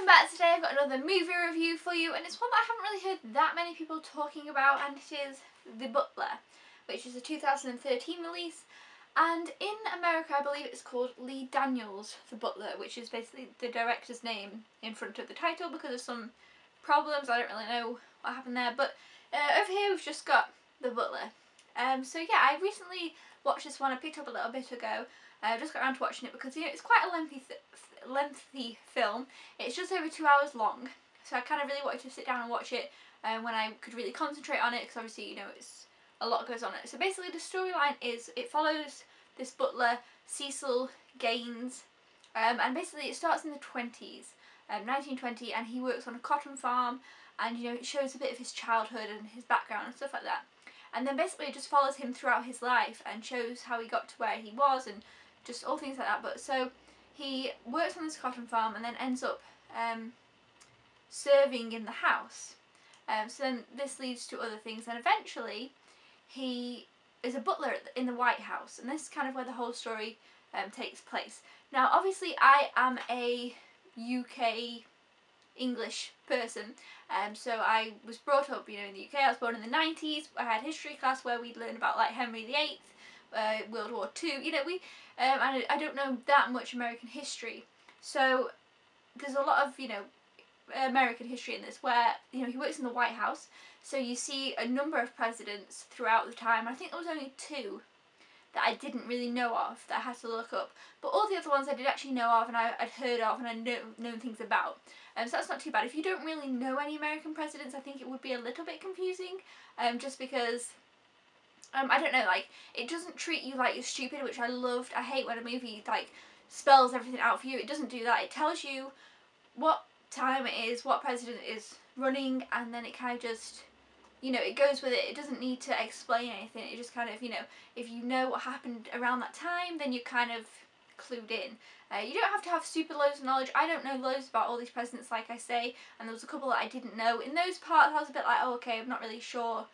welcome back. Today I've got another movie review for you, and it's one that I haven't really heard that many people talking about, and it is The Butler, which is a 2013 release, and in America I believe it's called Lee Daniels The Butler, which is basically the director's name in front of the title because of some problems. I don't really know what happened there, but over here we've just got The Butler. So yeah, I recently watched this one. I picked up a little bit ago. I just got around to watching it because, you know, it's quite a lengthy film. It's just over 2 hours long, so I kind of really wanted to sit down and watch it when I could really concentrate on it, because obviously, you know, it's a lot goes on it. So basically the storyline is it follows this butler, Cecil Gaines, and basically it starts in the 20s, 1920, and he works on a cotton farm, and, you know, it shows a bit of his childhood and his background and stuff like that. And then basically it just follows him throughout his life and shows how he got to where he was and just all things like that. But so he works on this cotton farm and then ends up serving in the house. So then this leads to other things, and eventually he is a butler in the White House, and this is kind of where the whole story takes place. Now obviously I am a UK English person, so I was brought up, you know, in the UK. I was born in the 90s. I had history class where we'd learn about like Henry VIII, World War II. You know, I don't know that much American history, so there's a lot of, you know, American history in this where, you know, he works in the White House, so you see a number of presidents throughout the time. I think there was only two that I didn't really know of that I had to look up, but all the other ones I did actually know of, and I'd heard of, and I'd known things about. So that's not too bad. If you don't really know any American presidents, I think it would be a little bit confusing, just because I don't know, like, it doesn't treat you like you're stupid, which I loved. I hate when a movie like spells everything out for you. It doesn't do that. It tells you what time it is, what president is running, and then it kind of just, you know, it goes with it. It doesn't need to explain anything. It just kind of, you know, if you know what happened around that time, then you're kind of clued in. You don't have to have super loads of knowledge. I don't know loads about all these presidents, like I say, and there was a couple that I didn't know. In those parts I was a bit like, oh, okay, I'm not really sure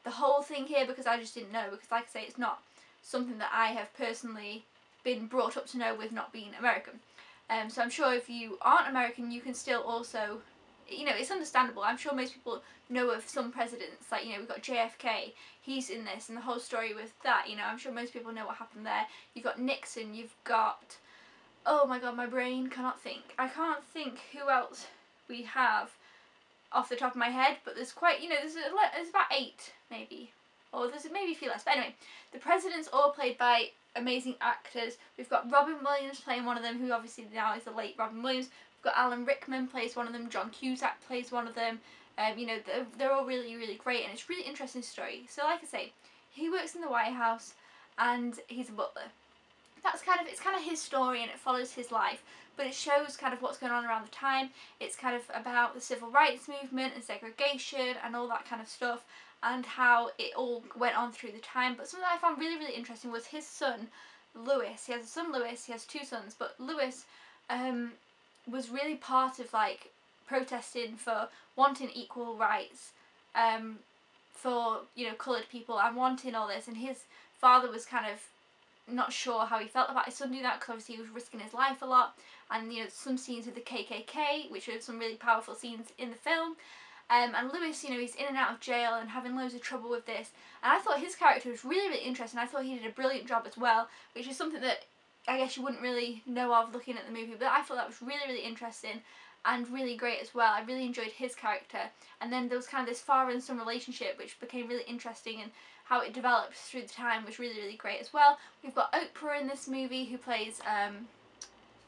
the whole thing here, because I just didn't know, because like I say, it's not something that I have personally been brought up to know with not being American. So I'm sure if you aren't American, you can still also, you know, it's understandable. I'm sure most people know of some presidents, like, you know, we've got JFK, he's in this, and the whole story with that, you know, I'm sure most people know what happened there. You've got Nixon, you've got, oh my god, my brain cannot think. I can't think who else we have off the top of my head, but there's quite, you know, there's about 8 maybe, or there's maybe a few less, but anyway, the presidents all played by amazing actors. We've got Robin Williams playing one of them, who obviously now is the late Robin Williams. We've got Alan Rickman plays one of them, John Cusack plays one of them. You know, they're all really, really great, and it's a really interesting story. So like I say, he works in the White House and he's a butler. That's kind of, it's kind of his story, and it follows his life, but it shows kind of what's going on around the time. It's kind of about the civil rights movement and segregation and all that kind of stuff, and how it all went on through the time. But something that I found really, really interesting was his son, Lewis. He has a son, Lewis. He has 2 sons, but Lewis was really part of, like, protesting for wanting equal rights for, you know, coloured people, and wanting all this, and his father was kind of not sure how he felt about his son doing that, because obviously he was risking his life a lot. And, you know, some scenes with the KKK, which are some really powerful scenes in the film. And Lewis, you know, he's in and out of jail and having loads of trouble with this, and I thought his character was really, really interesting. I thought he did a brilliant job as well, which is something that I guess you wouldn't really know of looking at the movie, but I thought that was really, really interesting and really great as well. I really enjoyed his character, and then there was kind of this father and son relationship, which became really interesting, and how it developed through the time was really, really great as well. We've got Oprah in this movie, who plays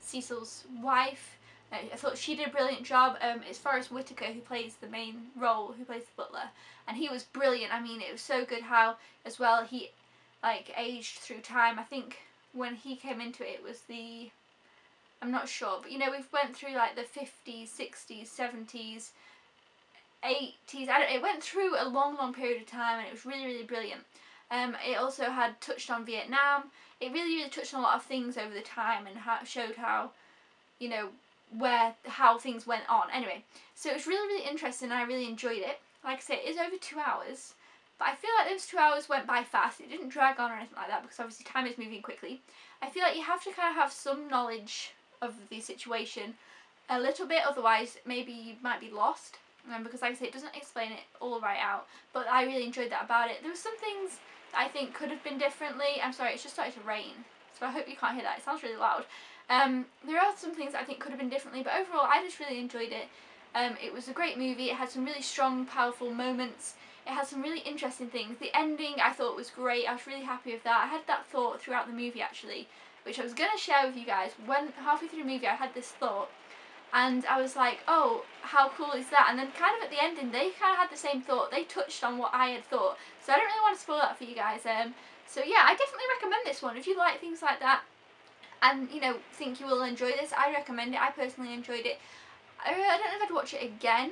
Cecil's wife. I thought she did a brilliant job. It's Forrest Whitaker who plays the main role, who plays the butler, and he was brilliant. I mean, it was so good how, as well, he, like, aged through time. I think when he came into it, it was the, I'm not sure, but, you know, we've went through, like, the 50s, 60s, 70s, 80s, I don't know, it went through a long, long period of time, and it was really, really brilliant. It also had touched on Vietnam. It really, really touched on a lot of things over the time, and showed how, you know, how things went on. Anyway, so it was really, really interesting, and I really enjoyed it. Like I say, it is over 2 hours, but I feel like those 2 hours went by fast. It didn't drag on or anything like that, because obviously time is moving quickly. I feel like you have to kind of have some knowledge of the situation a little bit, otherwise maybe you might be lost. Because like I say, it doesn't explain it all right out, but I really enjoyed that about it. There were some things that I think could have been differently. I'm sorry, it's just started to rain, so I hope you can't hear that. It sounds really loud. There are some things I think could have been differently, but overall I just really enjoyed it. It was a great movie. It had some really strong, powerful moments. It had some really interesting things. The ending I thought was great. I was really happy with that. I had that thought throughout the movie actually, which I was going to share with you guys. When halfway through the movie I had this thought, and I was like, oh, how cool is that? And then kind of at the ending, they kind of had the same thought. They touched on what I had thought. So I don't really want to spoil that for you guys. So yeah, I definitely recommend this one. If you like things like that and, you know, think you will enjoy this, I recommend it. I personally enjoyed it. I don't know if I'd watch it again.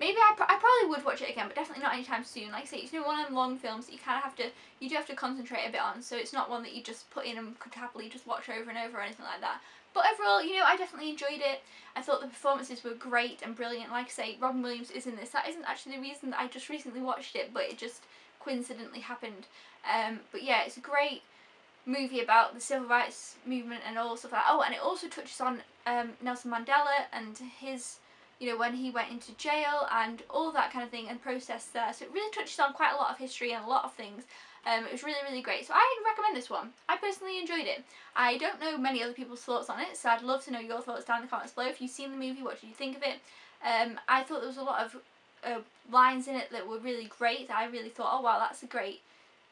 Maybe I probably would watch it again, but definitely not anytime soon. Like I say, it's one of them long films that you kind of you do have to concentrate a bit on, so it's not one that you just put in and could happily just watch over and over or anything like that. But overall, you know, I definitely enjoyed it. I thought the performances were great and brilliant. Like I say, Robin Williams is in this. That isn't actually the reason that I just recently watched it, but it just coincidentally happened. But yeah, it's a great movie about the civil rights movement and all stuff like that. Oh, and it also touches on Nelson Mandela and his, you know, when he went into jail and all that kind of thing and process there. So it really touches on quite a lot of history and a lot of things. It was really, really great. So I recommend this one. I personally enjoyed it. I don't know many other people's thoughts on it, so I'd love to know your thoughts down in the comments below. If you've seen the movie, what did you think of it? I thought there was a lot of lines in it that were really great. I really thought, oh wow, that's a great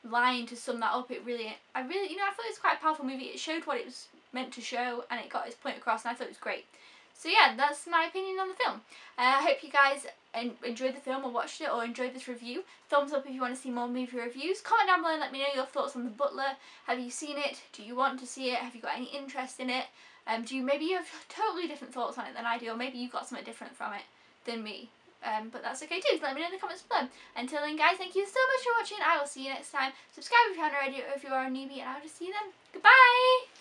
line to sum that up. I really, you know, I thought it was quite a powerful movie. It showed what it was meant to show and it got its point across, and I thought it was great. So yeah, that's my opinion on the film. I hope you guys enjoyed the film or watched it or enjoyed this review. Thumbs up if you want to see more movie reviews. Comment down below and let me know your thoughts on The Butler. Have you seen it? Do you want to see it? Have you got any interest in it? Maybe you have totally different thoughts on it than I do, or maybe you got something different from it than me. But that's okay too, so let me know in the comments below. Until then guys, thank you so much for watching. I will see you next time. Subscribe if you haven't already, or if you are a newbie, and I'll just see you then. Goodbye!